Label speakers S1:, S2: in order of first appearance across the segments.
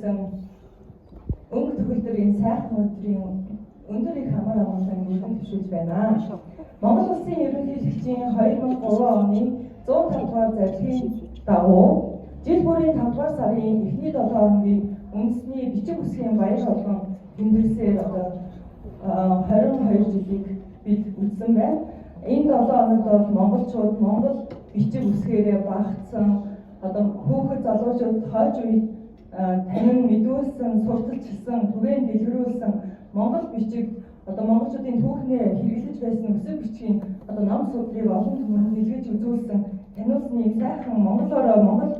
S1: хүртсэн өнгө төгөлдрийн сайхан өдрийн өндөр их амар амгалан өргөн төвшүүлж байна. Монгол Улсын ерөнхийлөгчийн 2003 оны 105 дугаар зарлагын дагуу жил бүрийн 5 дугаар сарын эхний 7 хоногийн үндэсний бичиг үсгийн баяр болгон тэмдэглэсээр 22 жилийг бид үтсэн байна. Энэ 7 хоногт бол монголчууд монгол бичиг үсгээрээ багтсан хүүхэд залуучууд хойж үед танин мэдүүлсэн, сурталчилсан, түгээн дэлгэрүүлсэн монгол бичиг монголчуудын түүхнээ хэрэглэж байсан өсөг бичгийн ном судрыг олон түмэнд дэлгэж үзүүлсэн таниулсан ийм сайхан монголоор монгол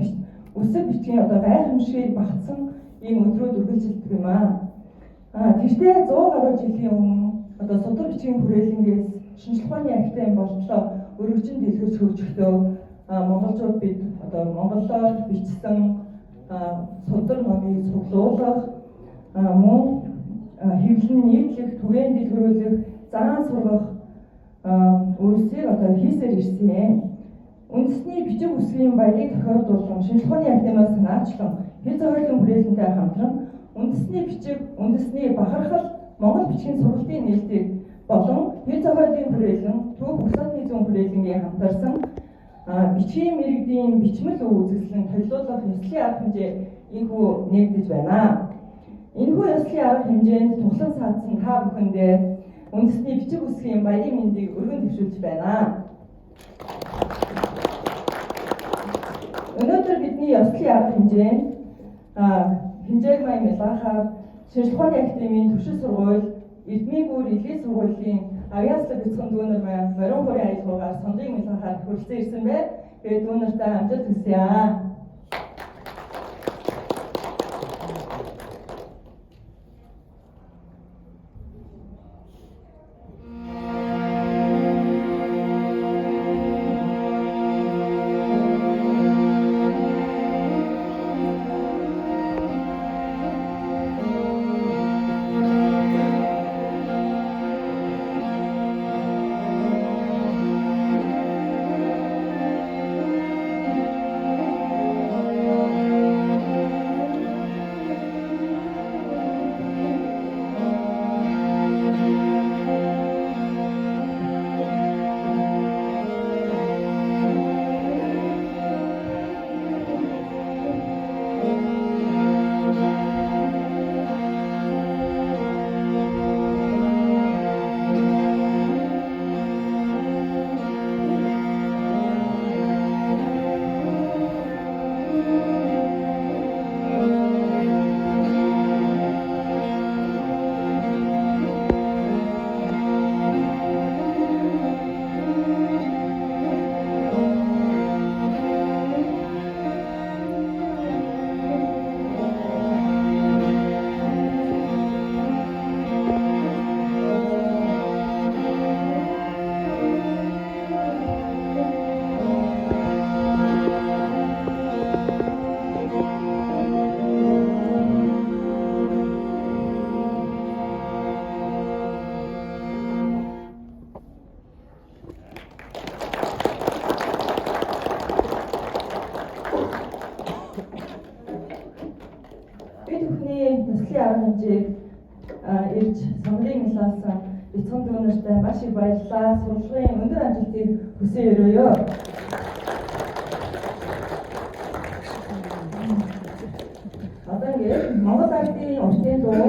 S1: өсөг бичгийн гайхамшигыг багтсан ийм өдрүүд үргэлжилдэг юм аа. Тэртээ 100 гаруй жилийн өмнө судар бичгийн хүрээлэнгээс шинжлэх ухааны актын болтлоо өргөжин дэлгэрч хөгжөхдөө монголчууд бид монголоор бичсэн судар номыг цуглуулах мөн хэвлэн нийтлэх, түгээн дэлгэрүүлэх, заан сургах үйлсийг хийсээр ирсэн. Үндэсний бичиг үсгийн баярыг тохиолдуулан шинжлэх ухааны актынаас санаачлан хэл зохиолын хүрээлэнтэй хамтран үндэсний бахархал монгол бичгийн сургалтын нээлтийг болон хэл зохиолын хүрээлэн, түүх бусадны зүүн хүрээлэнгийн хамтарсан бичгийн мэргэдийн бичмэл үзэсгэлэн төлөвлөх ёслолын арга хэмжээ энэхүү нэгдэж байна. Энэхүү ёслолын арга хэмжээнд туглан саадсан та бүхэндээ үндэсний бичиг үсгийн баярын мэндийг өргөн төвшүүлж байна. Өнөөдөр бидний ёслолын арга хэмжээнд хэмжээг маяг мэлгахаар шинжлэх ухааны академийн төвшин сургууль, Эрдмийн гүр элгийн сургуулийн авиаслаг бяцхан дүүнер маань морин бүрийн аялалгаагаар сонгыг мэлгахаар хүрэлцэн ирсэн бэ. Тэгээд дүүнертэй амжилт хүсье. Ирж сонгыг нэлээсэн бяцхан дүүнертэй маш их баярлалаа. Сургуулийн өндөр амжилтыг хүсье өрөөё. Одоо ингээд Монгол ардын уртын дуу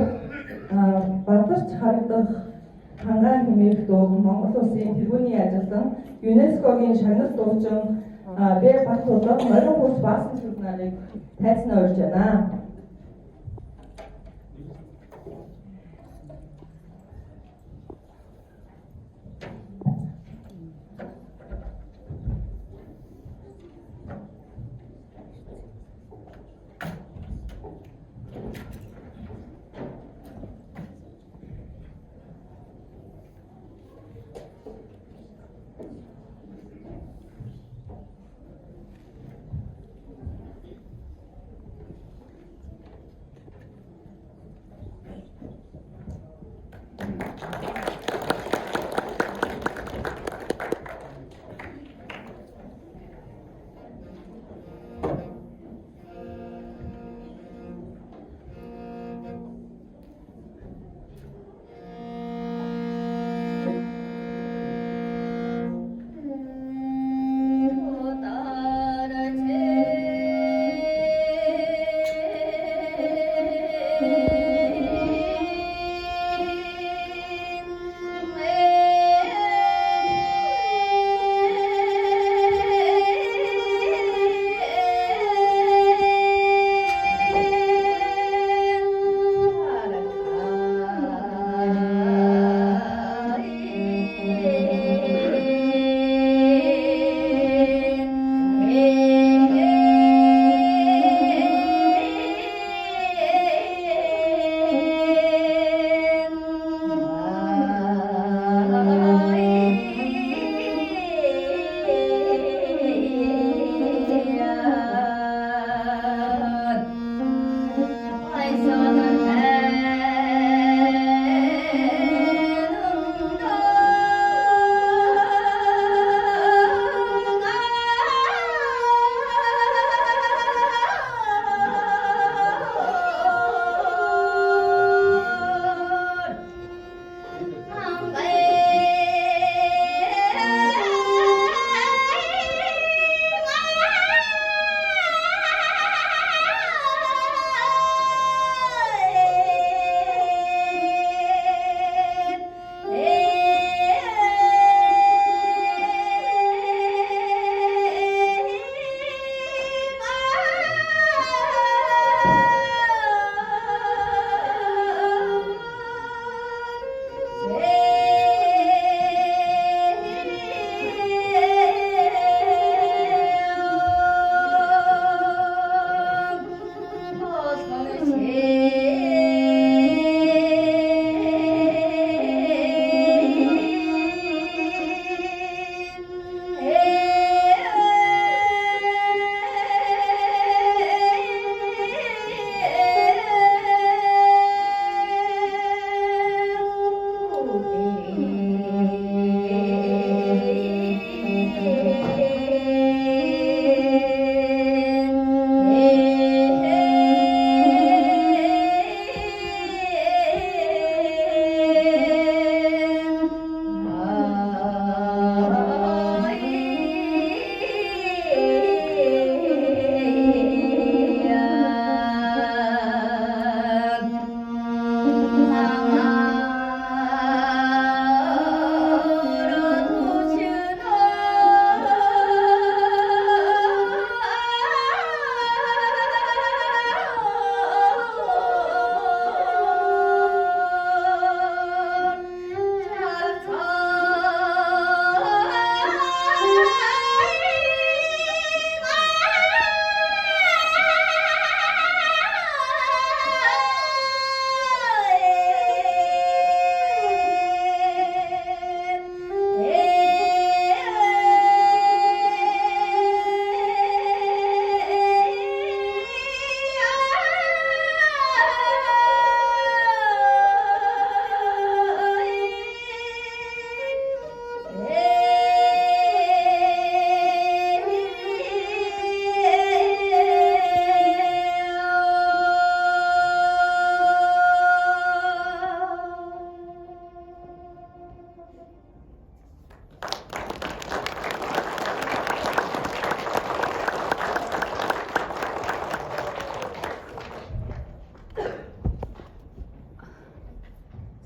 S1: бадарч харагдах хангаан хэмээх дуу Монгол Улсын тэргүүний ажилтан ЮНЕСКОгийн шагнал дуучин Б Баттулга морин хурц баасан сүд нарыг тайцнаа урьж байна.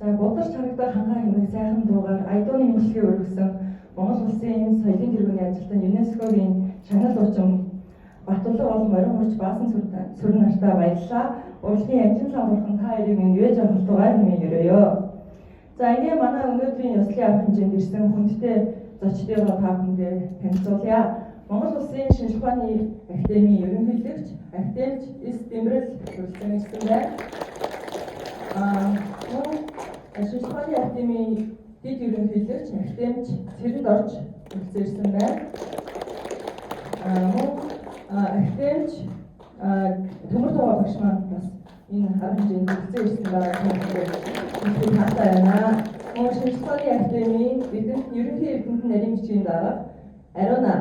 S1: Бодож харагдах хангаа хэмээх сайхан дуугаар Айдууны мэдлэгийг өргөсөн Монгол Улсын соёлын тэргүүний ажилтан ЮНЕСКОгийн шагнал дуучин Батулга болон Морин хурж Баасан сүрэн нартаа баярлалаа. Урлагийн амжин сан бурхан та хоёрыг минь юуж авах тугай хэмээн өрөөё. За ингээ манай өнөөдрийн ёслолын арга хэмжээнд ирсэн хүндтэй зочдыгоо та бүхэндээ танилцуулъя. Монгол Улсын шинжлэх ухааны академийн ерөнхийлөгч Актемч С. Дэмрэл хүрэлцэн ирсэн байна. Шинжлэх ухааны академийн дэд ерөнхийлөгч Актемч Цэрэнд орж хүрэлцэн ирсэн байна. Актемч төмөр тоо багш маань бас энэ арга хэмжээнд хүрэлцэн ирсэн байгаа хэлбэр хаатай байна. Монгол шинжлэх ухааны академийн ерөнхий эрдэмтэн нарийн бичгийн дарга Ариуна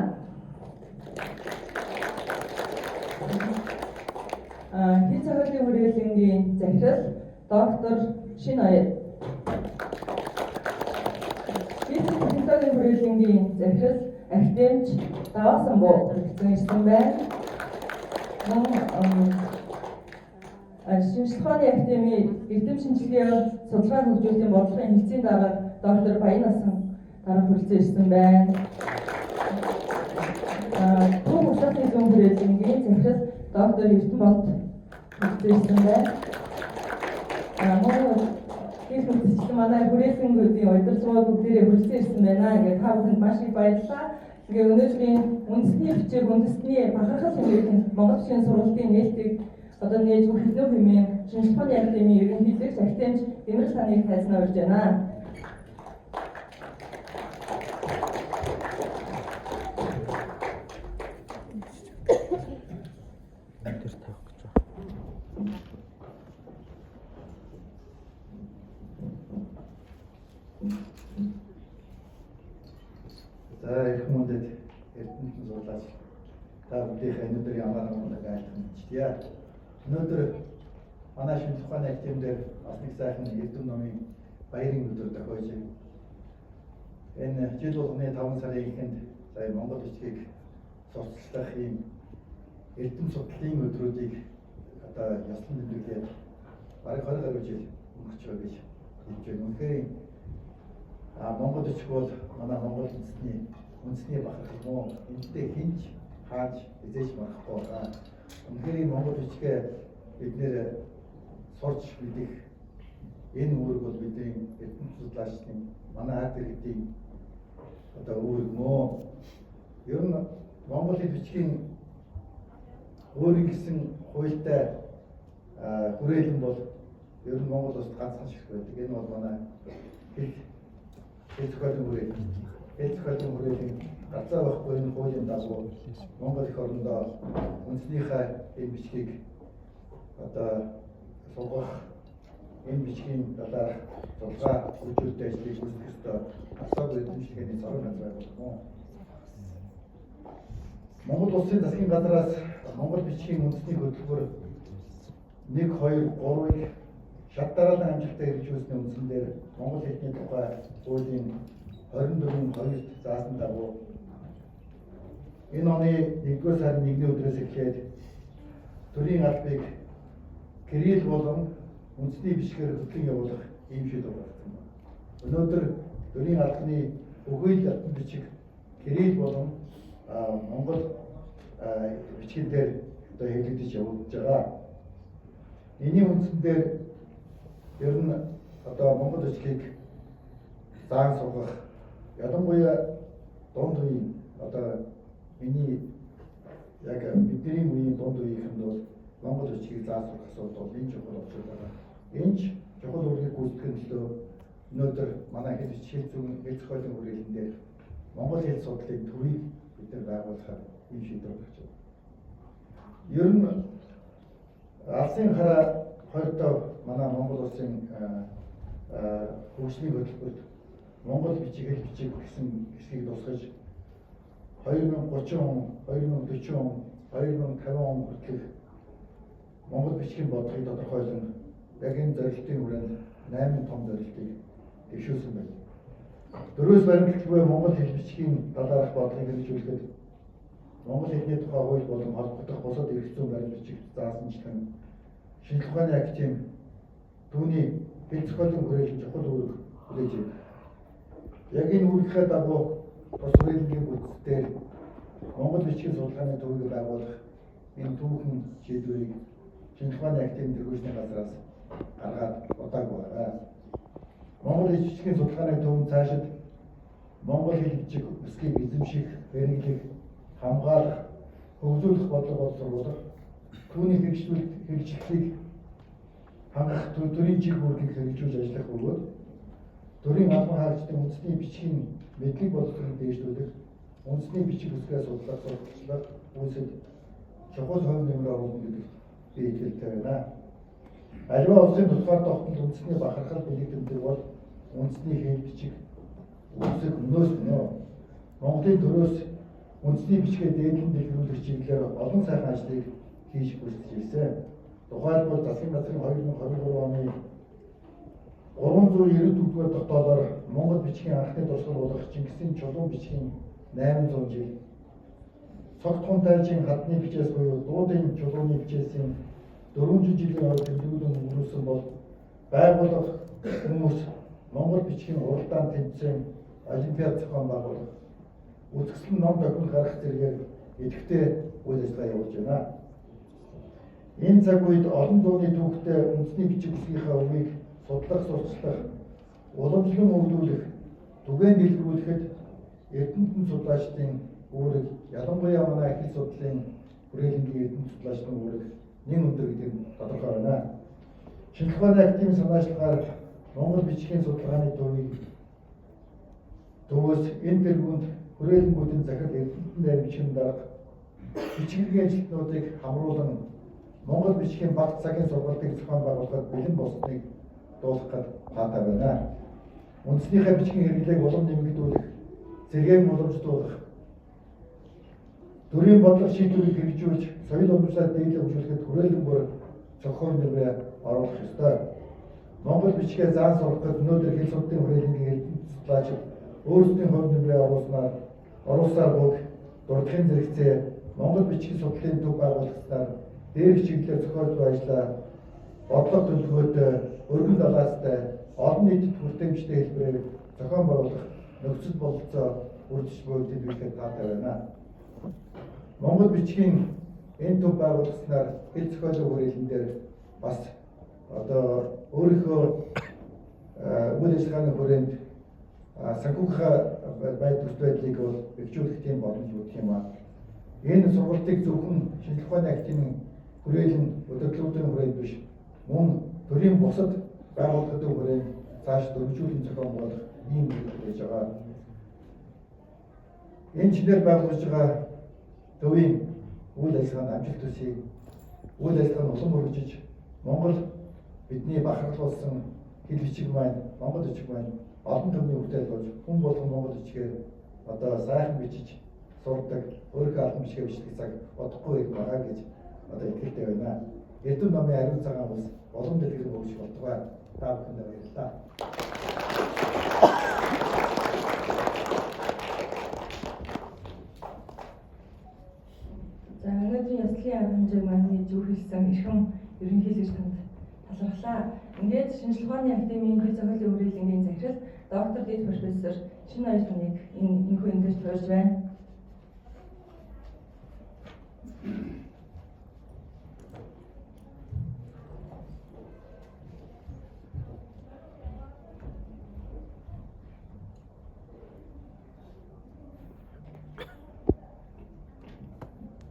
S1: хэл зохиолын хүрээлэнгийн захирал доктор Шин Оёр. Хэл технологийн хүрээлэнгийн захирал Актемч Даваасан буу хүрэлцэн ирсэн байна. Шинжлэх ухааны академийн эрдэм шинжилгээ судалгаа хөгжүүлэлтийн бодлогын хэлтсийн дарга доктор Баян Насан дарга хүрэлцэн ирсэн байна. Төв урлалын зүүн хүрээлэнгийн захирал доктор Эрдэнэболд хүрэлцэн байна. Их мэдээлэл манай хүрээлэнгүүдийн удирдлагууд бүгдээрээ хүрэлцэн ирсэн байна. Ингээд та бүхэнд маш их баярлалаа. Ингээд өнөөдрийн үндэсний бичиг, үндэсний бахархал хэмжээний Монгол Улсын сургуулийн нээлтийг одоо нээж өгөх хэлнөө хэмээн шинжлэх ухааны академийн ерөнхийлөгч Актемч Дэмрэл таныг тайлснаа урьж байна.
S2: За их мөндөд эрдэнэтэн зурлаач та бүдийнхээ өнөөдөр ямар амгалан айлтгамжтгийа. Өнөөдөр манай шинжлэх ухааны академиэр бас нэг сайхан эрдэм номын баярын өдөр тохиож байна. Энэ жил болгоны 5 сарын эхэнд сая Монгол бичгийг сурталчлах ийм эрдэм судлалын өдрүүдийг одоо ёслон тэмдэглээд бараг 20 гаруй жил өнгөрч байгаа гэж хэлж байна. Үнэхээр Монгол бичиг бол манай Монгол үндэсний бахархал муу энэтэй хинж хааж эзэж марахгүй байгаа. Үнэхээр Монгол бичгээ бид нэр сурч мэдэх энэ үүрэг бол бидний эрдэнэ судлаачдын манай ард иргэдийн одоо үүрэг мөө. Ер нь Монголын бичгийн өөрийн гэсэн хуультай хүрээлэн бол ер нь Монгол улсад ганцхан шиг байдаг. Энэ бол манай хэл зохиолын хүрээл. Хэл зохиолын хүрээлийн гарцаа байхгүй энэ хуулийн дагуу Монгол эх орондоо үндэснийхээ энэ бичгийг одоо сугах энэ бичгийн талаар судалгаа үйлдвэрлэлтэй ажлыг үүсгэх ёстой. Асаагүй эзэмшилгээний цорын газар байна. Монгол улсын засгийн газраас Монгол бичгийн үндэсний хөтөлбөр 1, 2, 3-ыг шат дараалан амжилттай хэрэгжүүлсний үндсэн дээр Монгол хэлний тухай хуулийн 24-2-т заасан дагуу энэ оны 1-р сарын 1-ний өдрөөс эхлээд төрийн албыг кирилл болон үндэсний бичгээр хөтлөн явуулах ийм шийдвэр гаргасан байна. Өнөөдөр төрийн албаны бүхэл алтан бичиг кирилл болон Монгол бичгэн дээр одоо хэвлэгдэж явагдаж байгаа. Энийн үндсэн дээр ер нь одоо Монгол бичгийг заан сургах ялангуяа дунд үеийн одоо миний яг бидний үеийн дунд үеийнхэнд бол Монгол бичгийг заан сурах асуудал бол энэ чухал болчиход байгаа. Энэ ч чухал үүргийг гүйцэтгэх төлөө өнөөдөр манай хэл бичгийн хэл зохиолын хүрээлэн дээр Монгол хэл судлалын төвийг бид нар байгуулахаар ийм шийдвэр гаргаж байна. Ер нь алсын хараа хоёрдоо манай Монгол улсын хөгжлийн хөтөлбөрт Монгол бичиг хэл бичиг гэсэн хэсгийг тусгаж 2030 он, 2040 он, 2050 он хүртэл Монгол бичгийн бодлогыг тодорхойлон яг энэ зорилтын хүрээнд 8 том зорилтыг дэвшүүлсэн байна. Дөрөвс баримтлалгүй Монгол хэл бичгийн талаарх бодлогыг хэрэгжүүлэхэд Монгол хэлний тухай хууль болон холбогдох бусад эрх зүйн баримтчиг заасанчлан шинжлэх ухааны актын түүний хэл зохиолын хүрээлэн чухал үүрэг хүлээж байна. Яг энэ үүрэгтэй дагуу тус хүрээлэнгийн бүтцээр Монгол бичгийн судалгааны төвийг байгуулах энэ түүхэн шийдвэрийг шинжлэх ухааны актын тэргүүжний газраас гаргаад удаагүй байгаа. Монгол хэл бичгийн судалгааны төв цаашид Монгол хэл бичиг үсгийг эзэмших, хэрэглэх, хамгаалах, хөгжүүлэх бодлого боловсруулах, түүний хэрэгжлийг хангах төрийн чиг үүргийг хэрэгжүүлж ажиллах бөгөөд төрийн албан хаагчдын үндэсний бичгийн мэдлэг боловсролыг дээшлүүлэх, үндэсний бичиг үсгээ судлах, сурталчлах үйлсэд чухал хувь нэмрээ оруулах гэдэгт би итгэлтэй байна. Аливаа улсын тусгаар тогтмол үндэсний бахархал бэлэгдэмдэг бол үндэсний хэл бичиг үсэг өнөөс нөө Монголын төрөөс үндэсний бичгээ дээдлэн дэлгэрүүлэх чиглэлээр олон сайхан ажлыг хийж гүйцэтгэж ирсэн. Тухайлбал засгийн газрын 2023 оны 390-р тогтоолоор Монгол бичгийн анхны тусгал болох Чингисийн чулуун бичгийн 800 жил, цогт хун тайжийн хадны бичээс буюу дуудын чулууны бичээсийн 400 жилийн ойд тэмдэглэн өнгөрүүлсэн бол байгууллага хүмүүс Монгол бичгийн уралдаан тэмцээн олимпиад зохион байгуулах, үзэсгэлэн ном тохиол гарах зэргээр идэвхтэй үйл ажиллагаа явуулж байна. Энэ цаг үед олон зууны түүхтэй үндэсний бичиг үсгийнхаа өвийг судлах, сурчлах, уламжлан өгүүлэх, түгээн дэлгэрүүлэхэд эрдэмтэн судлаачдын үүрэг, ялангуяа манай хэл судлалын хүрээлэнгийн эрдэмтэн судлаачдын үүрэг нэн өндөр гэдэг нь тодорхой байна. Шинжлэх ухааны актын санаачлагаар Монгол бичгийн судалгааны төвөөс энэ тэргуунд хүрээлэнгүүдийн захирал эрдэмтэн найрамдчийн дарга бичгийн ажилтнуудыг хамруулан Монгол бичгийн багц цагийн сургалтыг зохион байгуулахад бэлэн болсныг дуулахад хаатай байна. Үндэснийхээ бичгийн хэрэглээг улам нэмэгдүүлэх, зэрэгээр уламжлуулах, төрийн бодлого шийдвэрийг хэрэгжүүлж, соёл уламжлалаа дээдлээ хөгжүүлэхэд хүрээлэнгээр зохион нэмрээ оруулах ёстой. Монгол бичгээ заан сургахад өнөөдөр хэл судлалын хүрээлэнгийн эрдэмтэн судлаачид өөрсдийн хувь нэмрээ оруулсаар буг дурдхын зэрэгцээ Монгол бичгийн судлалын төв байгуулагдсаар дээрх чиглэлээр зохиолж ажиллаа, бодлого төлөвлөгөөтэй, өргөн далаастай, олон нийтэд хүртээмжтэй хэлбэрээр зохион байгуулах нөхцөл бололцоо үржиж буй дэлгэрүүлэхэд таатай байна. Монгол бичгийн энэ төв байгуулагдсанаар хэл зохиолын хүрээлэн дээр бас одоо өөрийнхөө үйл ажиллагааны хүрээнд санхүүгийнхаа байдалтай байдлыг бол бэхжүүлэх тийм боломж өгөх юм аа. Энэ сургалтыг зөвхөн шинжлэх ухааны актын хүрээлэн удирдлагын хүрээнд биш, мөн төрийн бусад байгууллагуудын хүрээнд цааш дөрвижүүлэн зохион болох ийм зүйл байж байгаа. Энэ чинээр байгуулж байгаа төвийн үйл ажиллагаанд амжилт хүсье. Үйл ажиллагаа нь улам өргөжиж Монгол бидний бахархлуулсан хэл бичиг маань, монгол бичиг маань олон төрлийн хүртэл болж хүн болгон монгол бичгээр одоо сайхан бичиж сурдаг, өөрийнхөө албан бичгээ бичлэх цаг бодохгүй байгаа гэж одоо итгэлтэй байна. Эрдэм номын ариун цагаан ус олон дэлгэр хөгжих болтугай та бүхэндээ баярлалаа.
S1: За өнөөдрийн ёслолын арга хэмжээг маань хийж өгүүлсэн эрхэм ерөнхийлөгч танд талархлаа. Ингээд шинжлэх ухааны академийн хэл зохиолын хүрээлэнгийн захирал доктор дэд профессор Шинэ Баярханыг энэхүү эндээс туулж байна.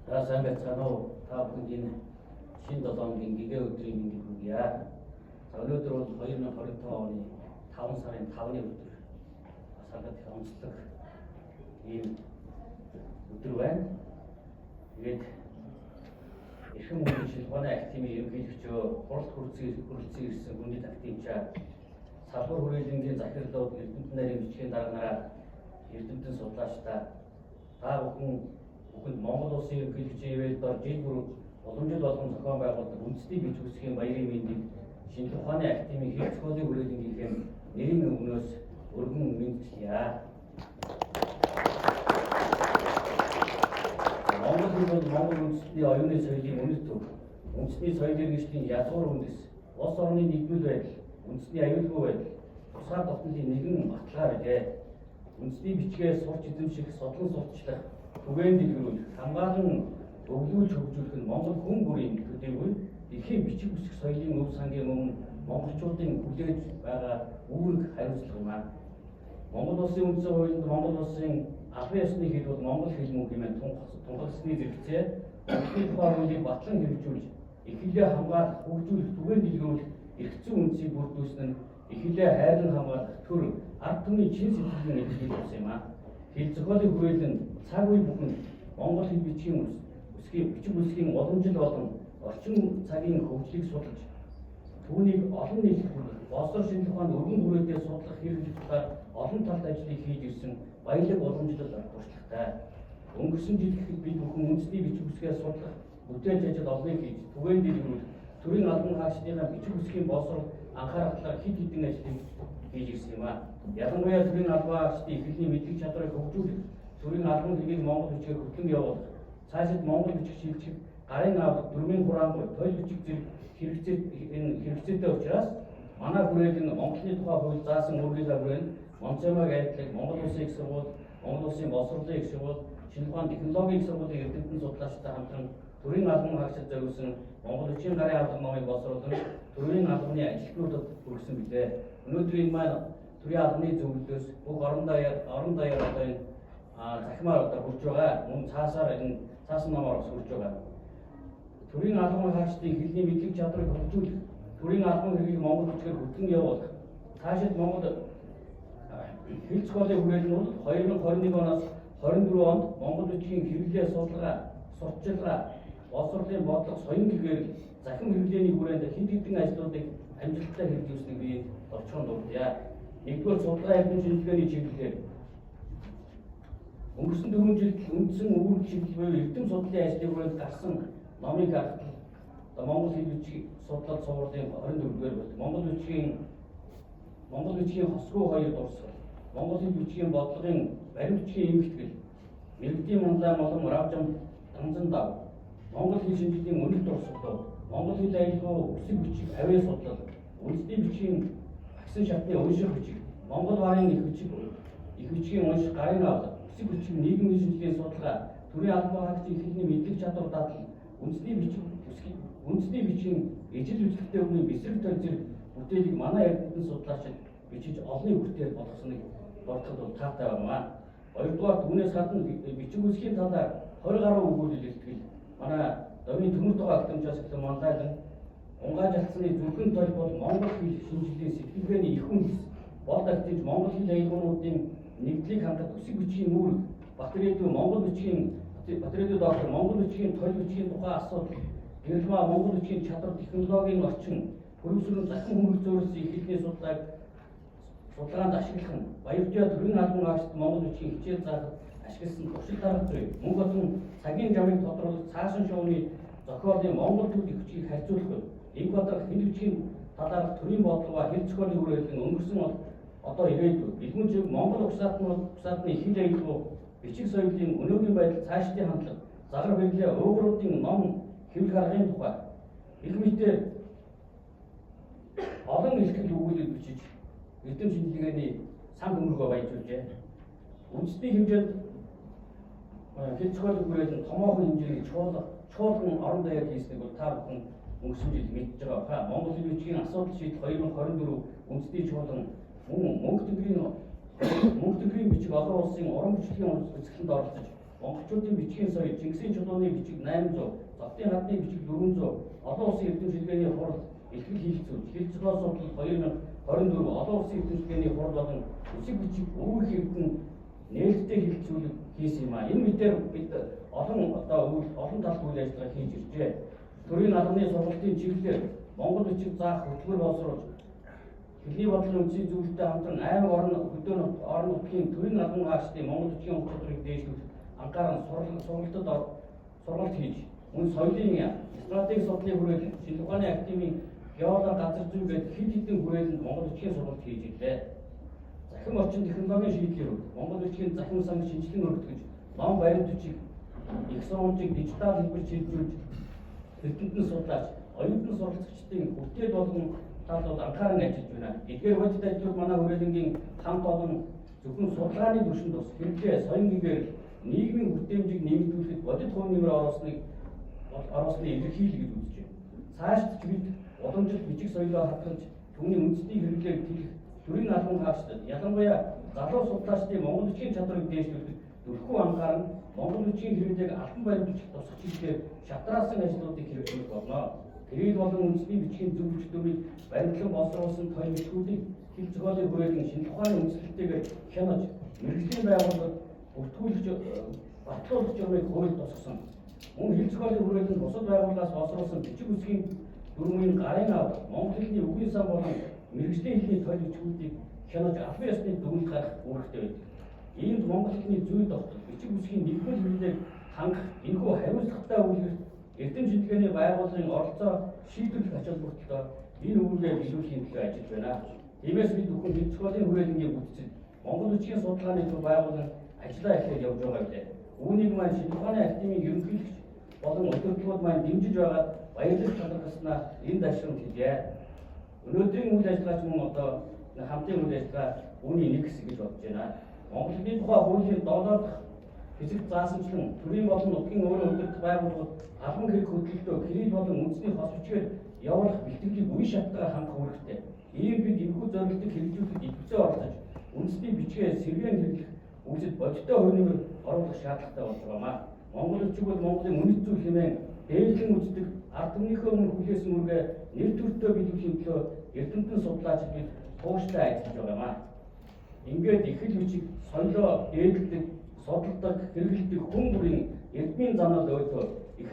S3: За сайн байцгаана уу? Та бүхэнд энэ шинэ 7 хоногийн гэгээ өдрийн мэндийг хүргье. За өнөөдөр бол 2025 оны 5 сарын 5-ны өдөр. Бас хагад онцлог ийм өдөр байна. Тэгээд эрхэм үндэс шинжлэх ухааны академийн ерөнхийлөгчөө хурал хүрэлцэн ирсэн хүндэт академичаа салбар хүрээлэнгийн захирлууд эрдэмтэн нарийн бичгийн дарганараа эрдэмтэн судлаачдаа та бүхэнд Монгол улсын ерөнхийлөгчийн ивэлдор жил бүр уламжил болгон зохион байгуулдаг үндэсний бич үсгийн баярын мэндийг шинжлэх ухааны академийн хэл зохиолын хүрээлэнгийнхэн нэрийн өмнөөс өргөн мэдчилье. Монгол хэл бол Монгол үндэстний оюуны соёлын үнэт төв. Үндэсний соёл иргэншлийн язгуур үндэс, улс орны нэгдмэл байдал, үндэсний аюулгүй байдал, тусгай тогтнолын нэгэн баталгаа байлээ. Үндэсний бичгээ сурч эзэмших, судлан сурталчлах, түгээн дэлгэрүүлэх, хамгаалан өвлүүлж хөгжүүлэх нь Монгол хүн бүрийн төдийгүй дэлхийн бичиг үсэх соёлын өв сангийн өмнө монголчуудын хүлээж байгаа үүрэг хариуцлага юм аа. Монгол улсын үндсэн хуулинд Монгол улсын албан ёсны хэл бол монгол хэл мөн хэмээн тунхагласны зэрэгцээ Монголын тухай хуулийг батлан хэрэгжүүлж, эхлээ хамгаалах, хөгжүүлэх, түгээн дэлгэрүүлэх эрх зүйн үндсийг бүрдүүлсэн нь эхлээ хайрлан хамгаалах төр ард түмний чин сэтгэлийн илэрхийлэл болсон юм аа. Хэл зохиолын хүрээлэн цаг үе бүхэнд Монгол хэл бичгийн бичиг үсгийн уламжил болон орчин цагийн хөгжлийг судалж, түүнийг олон нийтэд хүргэх, боловсрол шинжлэх ухаанд өргөн хүрээлэлд судлах хэрэглэх тухай олон талт ажлыг хийж ирсэн баялаг уламжлал туршлагатай. Өнгөрсөн жил гэхэд бид бүхэн үндэсний бичиг үсгээ судлах, бүтээлч ажил олныг хийж, түгээн дэлгэрүүлэх, төрийн албан хаагчдын бичиг үсгийн боловсрол анхаарах талаар хэд хэдэн ажлыг хийж ирсэн юм аа. Ялангуяа төрийн албан хаагчдын эхлэлийн мэдлэг чадрыг хөгжүүлэх, төрийн албан хэлийг монгол бичгээр хөтлөн явуулах, цаашид монгол бичиг шилжих, гарын авах, дүрмийн хураангуй, тойл бичиг зэрэг хэрэгцээтэй учраас манай хүрээлэн Монголын тухай хууль заасан үүргийн хүрээнд Монцомог айдлыг Монгол Улсын их сургууль, Монгол Улсын боловсролын их сургууль, шинжлэх ухааны технологийн их сургуулийн эрдэмтэн судлаачтай хамтран төрийн албан хаагчид зориулсан Монгол Улсын гарын авдаг номыг боловсруулан төрийн албаны ажилтнуудад хүргэсэн билээ. Өнөөдөр энэ маань төрийн албаны зөвлөлөөс бүх орон даяар одоо энэ захимаар одоо хүрж байгаа. Мөн цаасаар энэ цаасан номоор хүрж байгаа. Төрийн албан хаагчдын хэлний мэдлэг чадрыг хөгжүүлэх, төрийн албан хэргийг монгол бичгээр хөтлөн явуулах, цаашид монгол хэл зохиолын хүрээлэн бол 2021 оноос 24 онд монгол бичгийн хэрэглээ судалгаа, сурталчилгаа, боловсролын бодлого, соён гэгээр захин хэрэглээний хүрээнд хэд хэдэн ажлуудыг амжилттай хэрэгжүүлсэнийг би товчхон дурдъя. Нэгдүгээр судалгаа эрдэм шинжилгээний чиглэлээр өнгөрсөн 4 жилд үндсэн үүрэг чиглэл буюу эрдэм судлалын ажлын хүрээнд гарсан номыг харахад Монгол хэл бичгийн судлал цувралын 24-р болт. Монгол бичгийн хосруу хоёр дурсгал, монгол хэл бичгийн бодлогын баримт бичгийн эмхтгэл, мэрэгдийн манлай молон равжам данзан дав, монгол хэл шинжилгээний үнэт дурсгал, монгол хэл аюулгүй үсэг бичиг авьяа судлал, үндэсний бичгийн агсан шатны унших бичиг, монгол барын их бичгийн унших гарын авлага, үсэг бичиг нийгмийн шинжилгээний судалгаа, төрийн албан хаагчдын хэлний мэдлэг чадвар дадлал, үндэсний бичгийн ижил үзлэгтэй өмнө бисрэг төр зэрэг бүтээлийг манай эрдэмтэн судлаачид бичиж олонний хүртэл болгосныг дуртахад бол таатай байна. Хоёрдугаар түүнээс гадна бичиг үсгийн талаар 20 гаруй өгүүлэл илтгэл манай Дорын Төмөр Тугаа академичаас эхлэн манлайлан Унгааж алдсны зөвхөн тол бол монгол хэл шинжилгээ сэтгэлгээний их үндэс. Бол дагтиж монгол хэл аялгуунуудын нэгдлийг хангах өсөг бичгийн үүрэг, Батэрдүү монгол бичгийн Батэрдүү доктор монгол бичгийн тол бичгийн тухай асуудал, Гэрмаа монгол бичгийн чадвар технологийн орчин, хөрвсөрөн захин хөнгөлт зөөрсөн хэлний судалгаанд ашиглах нь Баяржаа төрийн албан хаагчид монгол бичгийн хичээл заахад ашигласан туршилт дарга зүй. Мөн болон цагийн жамыг тодруулах цаашин шууны зохиолын монгол төрлийн хүчийг харьцуулах энэ бодлого хэл бичгийн талаарх төрийн бодлогоо хэл зохиолын хүрээлэн өнгөрсөн одоо ирээдүйд илмэн чиг монгол угсаатны хэл аялал бичиг соёлын өнөөгийн байдал цаашдын хандлага загвар хэвлээ уугруудын ном хэвлэх аргын тухай их мэдээ олон ихтгэл өгүүлбэр бичиж эрдэм шинжилгээний сан хөмрөгөө баяжуулжээ. Үндэсний хэмжээнд хэл зохиолын хүрээлэн томоохон хэмжээний чуулган орон даяар хийснийг бол та бүхэн өнгөрсөн жил мэдж байгаа. Монгол хэл бичгийн асуудал шийдэх 2024 үндэсний чуулган мөнгө төгрийн бичиг олон улсын уран бичлэгийн үзэсгэлэнт оролцож монголчуудын бичгийн соёл, Чингисийн чулууны бичиг 800, Зовтын хадны бичиг 400, олон улсын эрдэм шинжилгээний хурал ихтгэл хийлцүүлж, хэл зохиол судлал 2024 олон улсын эрдэм шинжилгээний хурал болон үсэг бичиг өвөр хэвдэн нээлттэй хэлэлцүүлэг хийсэн юм а. Энэ мэдээр бид олон талт үйл ажиллагаа хийж иржээ. Төрийн албаны сургалтын чиглэлээр монгол бичиг заах хөтөлбөр боловсруулж хэлний бодлогын үнцийн зөвлөлтөд хамтран аймаг орон нутгийн төрийн албан хаагчдын монгол бичгийн уг чадрыг дээшлүүлэх анхааран сургалт хийж мөн соёлын стратеги судлалын хүрээлэн шинэ ухааны академийн геолог газар зүй гээд хэд хэдэн хүрээлэнд монгол бичгийн сургалт хийж ирлээ. Захин орчин технологийн шийдлэр монгол бичгийн захин сан шинжилэн өргөдгөж ном баримт бичиг их сурвалжийг дижитал хэлбэр шийдвэрлэж эрдэмтэн судлаач оюутан суралцагчдын хүртэл болгон талд бол анхааран ажиллаж байна. Эдгээр бодит ажлууд манай хүрээлэнгийн хамт олон зөвхөн судалгааны түвшинд бас хэрэглээ соён гэгээр нийгмийн хүртээмжийг нэмэгдүүлэхэд бодит хувь нэмэр оруулсны илэрхийлэл гэж үзэж байна. Цаашд ч бид уламжлалт бичиг соёлоо хадгалж түүний үндэсний хэрэглээг төлөх төрийн албан хаагчдад ялангуяа залуу судлаачдын монгол бичгийн чадварыг дээшлүүлэхэд өрхөө анхааран монгол бичгийн хэрэглээг албан баримт бичих тусах чиглэлээр шатраасан ажлуудыг хэрэгжүүлэх болно. Тэрийг болон үндэсний бичгийн зөв бүчлөрийг баримтлан боловсруулсан тол бичгүүдийг хэл зохиолын хүрээлэн шинэ ухааны үндэслэлтэйгээр хянаж мэргэжлийн байгууллагад бүртгүүлж батлуулах журмыг хууль тусгасан. Мөн хэл зохиолын хүрээлэн бусад байгууллагаас боловсруулсан бичиг үсгийн дүрмийн гарын авах монгол хэлний үгийн сан болон мэргэжлийн хэлний тол бичгүүдийг хянаж албан ёсны дүгнэлт гаргах үүрэгтэй байдаг. Иймд монгол хэлний зүй тогтол бичиг үсгийн нэгдмэл хэллээг хангах энэхүү хариуцлагатай үйлдвэрт эрдэм шинжилгээний байгууллагын оролцоо шийдвэрлэх ачаал бүртээ энэ үүргээ биелүүлэхийн төлөө ажиллаж байна. Тиймээс бид бүхэн хэл зохиолын хүрээлэнгийн бүтцэд монгол бичгийн судалгааны төв байгуулан ажиллаа эхлээд явж байгаа билээ. Үүнийг маань шинэ ухааны академийн ерөнхийлөгч болон удирдлагууд маань дэмжиж байгаад баярлаж талархснаа энэ дашрамд хэлье. Өнөөдрийн үйл ажиллагаач мөн одоо хамтын үйл ажиллагаа үүний нэг хэсэг гэж бодож байна. Монгол хэлний тухай хуулийн 7 дахь хэсэг заасанчлан төрийн болон нутгийн өөрийн удирдах байгууллагууд албан хэрэг хөтөлбөртөө кредит болон үндэсний хос бичгээр явуулах бэлтгэлийг үе шаттайгаар хангах үүрэгтэй. Ийм бид энэхүү зорилтыг хэрэгжүүлэхэд идэвхтэй оролцож үндэсний бичгээ сэргээн хэрэглэх үүсэд бодиттой хувь оруулах шаардлагатай болж байгаамаа. Монгол бичиг бол Монголын үнэт зүйл хэмээн дээдлэн үздэг ард түмнийхөө өмнө хүлээсэн үргээ нэр төртөө биелүүлэхийн төлөө эрдэмтэн судлаачид бид тууштай ажиллаж байгаамаа. Ингээд их хэл бичиг соёлоо дээдлдэг, судалдаг, хэрэглэдэг хүн бүрийн эрдмийн замнал ойлоо их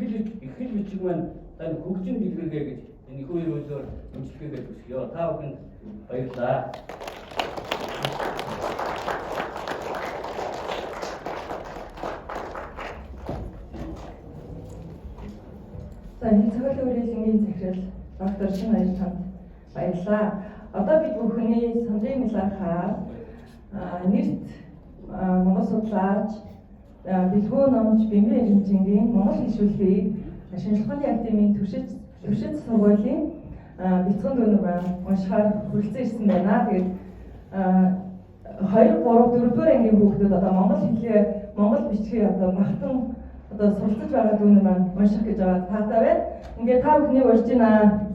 S3: хэл бичиг маань тань хөгжин дэлгэргээ гэж энэ их хоёр үйлээр үнэлгээгээ төсгөө. Та бүхэнд баярлалаа.
S1: За энэ цогцлог хүрээлэнгийн захирал доктор Шин Баяр танд баярлалаа. Одоо бид бүхний Сандрын Милахаа нэрт Монгол судлаач бэлгүү номч Бэмбэ Эренжингийн Монгол хэлшүүлгийг шинжлэх ухааны академийн туршид сургуулийн бэлтгэн дүнээр уншихаар хүрэлцэн ирсэн байна. Тэгээд 2, 3, 4-р ангийн хүүхдүүд одоо монгол хэлээ монгол бичгийг одоо магтан одоо суралцж байгаа дүнээр маань унших гэж байгаа таатай байна. Ингээд та бүхний урьж байна.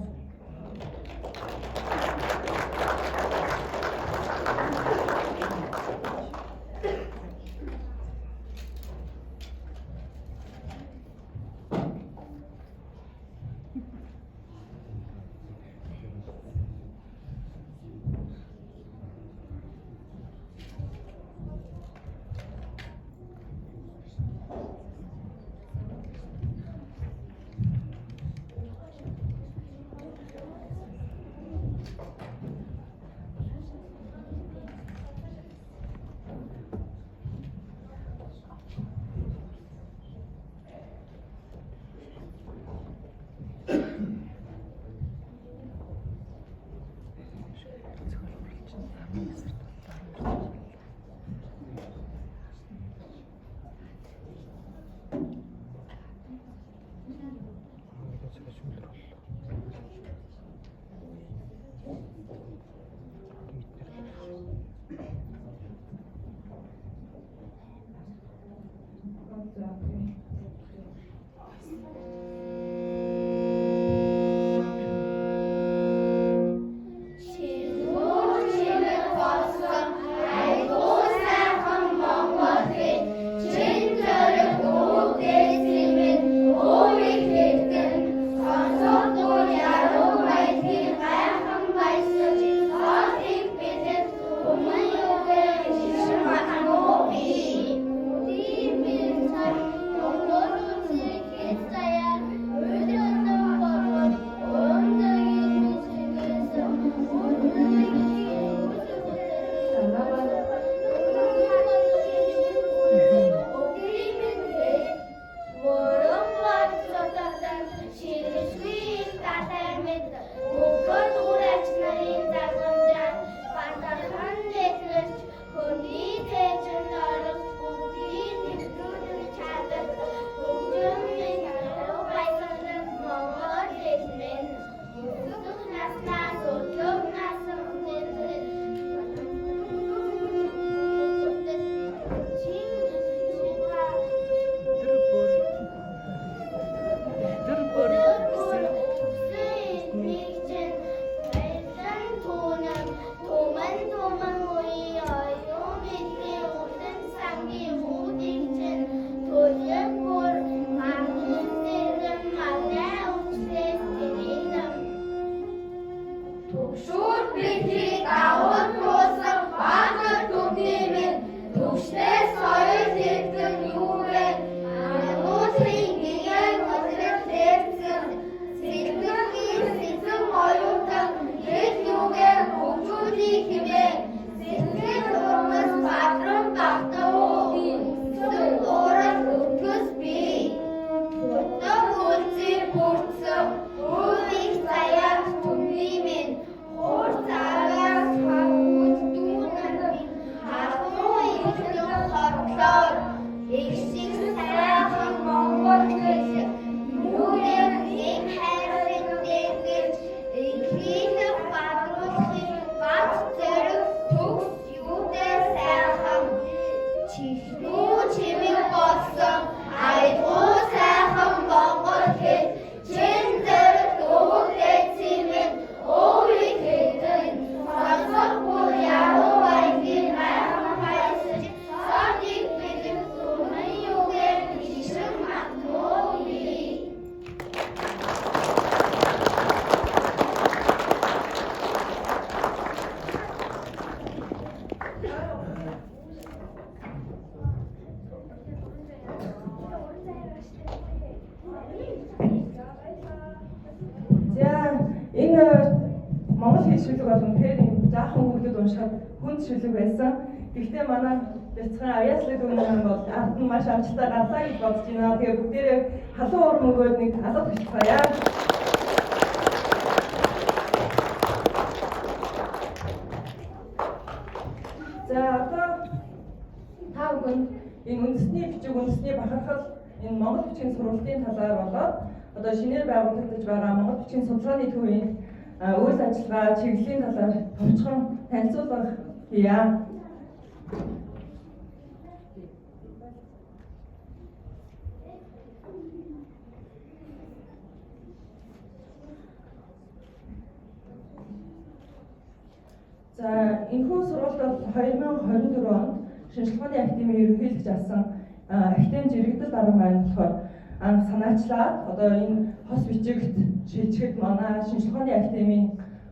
S4: Түгшүүр бидний давуу туулсан баатар түмний минь түгшнээ соёл эрдэн юу вэ? Мануутрын гэрэн өдрөг дээрсэн сэтгэлийн сэтгэн оюутан хэд юугээр хөгжүүлэх хэмээн сэтгэл урмас бадран багтаа үндсэн уурал өтгөс бий. Өтөг үлзий бүрдсэн өвийг заяа түмний минь хуур цагаас хавгуулдуунан хатуу ихнэн хотлоор ихсэх сайхан Монгол гэж нүрэн нэг хайрын дээргэж ихлийнх бадруулахын бат зэрэг төгс юудээ сайхан чихнүү чимэг болсон айдгуу сайхан Монгол гэж чин зэрэг дуугдээсэн минь өөрийг хэдэн сонсохгүй яруу байгийн хайхан хайсаж содыг бэлэг сүмэн юугээр ишэн матнуу бий.
S1: За энэ Монгол хэл шүлэг бол үнэхээр жаахан хүүхдэд уншихад хүнд шүлэг байсан. Гэхдээ манай бяцхан аяаслаг өмнө бол ард нь маш амжилттай гарлаа гэж бодож байна. Тэгээ бүгдээрээ халуун урам өгөөд нэг алга болчихлоо. За одоо та бүхэн энэ үндэсний бичиг, үндэсний бахархал энэ Монгол бичгийн сургалтын талаар болоод одоо шинээр байгуулагдаж байгаа Монгол бичгийн судалгааны төвийн үйл ажиллагаа чиглэлийн талаар товчхон танилцуулга хийе. За энэхүү сургалт бол 2024 онд шинжилгээний академийн ерөнхийлөгч асан академи жирэгдэл дарга маань болохоор анх санаачлаад одоо энэ хос бичигт шийдэхэд манай шинжилгээний академийн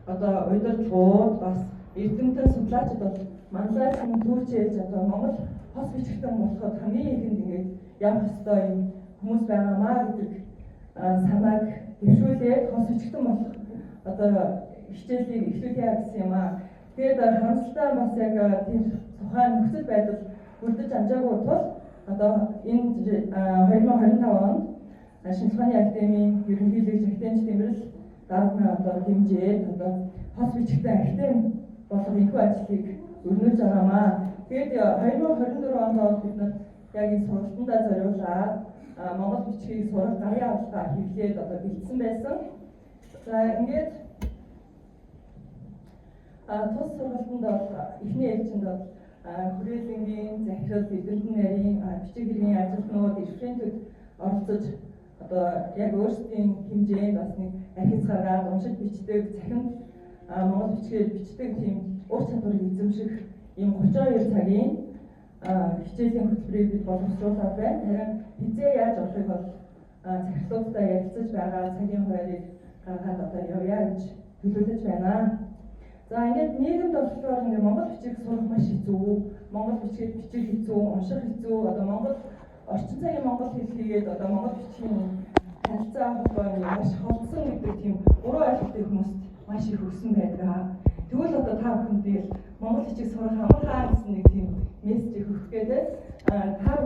S1: одоо удирдлагууд бас эрдэмтэн судлаачид бол манлайсан түүчээж одоо Монгол хос бичигтэн болоход хамгийн ихэнд ингээд явах ёстой юм хүмүүс байгаамаа гэдэг санааг дэвшүүлээд хос бичигтэн болох одоо хичээлийг эхлүүлье гэсэн юм аа. Тэгээд харамсалтай бас яг тийм тухайн нөхцөл байдал бүрдэж амжаагүй тул одоо энэ 2025 онд шинжилгээний академийн ерөнхийлөгч академич Тэмрэл дарга одоо хэмжээд одоо хос бичигтэй академи болох энэхүү ажлыг өрнүүлж байгаамаа. Тэгээд 2024 онд бид нар яг энэ сургалтандаа зориулаад Монгол бичгийг сурах гарын авалтаа хэвлээд одоо бэлдсэн байсан. За ингээд тус сургалтанд бол эхний ээлжинд бол хүрээлэнгийн захирал эдэмтэн нарийн бичиг хэргийн ажилтнууд эрхлэнтүүд оролцож одоо яг өөрсдийн хэмжээнд бас нэг архиц гаргаад уншиж бичдэг захинд Монгол бичгээр бичдэг тийм ур чадварыг эзэмших ийм 32 цагийн хичээлийн хөтөлбөрийг бид боловсруулаад байна. Харин хизээ яаж болохыг бол захирлуудтай ярилцаж байгаа цагийн хуваарийг гаргаад одоо явъя гэж төлөвлөж байна. За ингээд нийгэмд болохоор ингээд Монгол бичиг сурах маш хэцүү, Монгол бичгийг бичих хэцүү, унших хэцүү, одоо Монгол орчин цагийн Монгол хэл хийгээд одоо Монгол бичгийн харилцаа холбоо маш холдсон гэдэг тийм буруу ойлголтыг хүмүүст маш их өгсөн байдаг. Тэгвэл одоо та бүхэнд би Монгол бичиг сурах амархан гэсэн нэг тийм мессежийг өгөх гэдэг. Та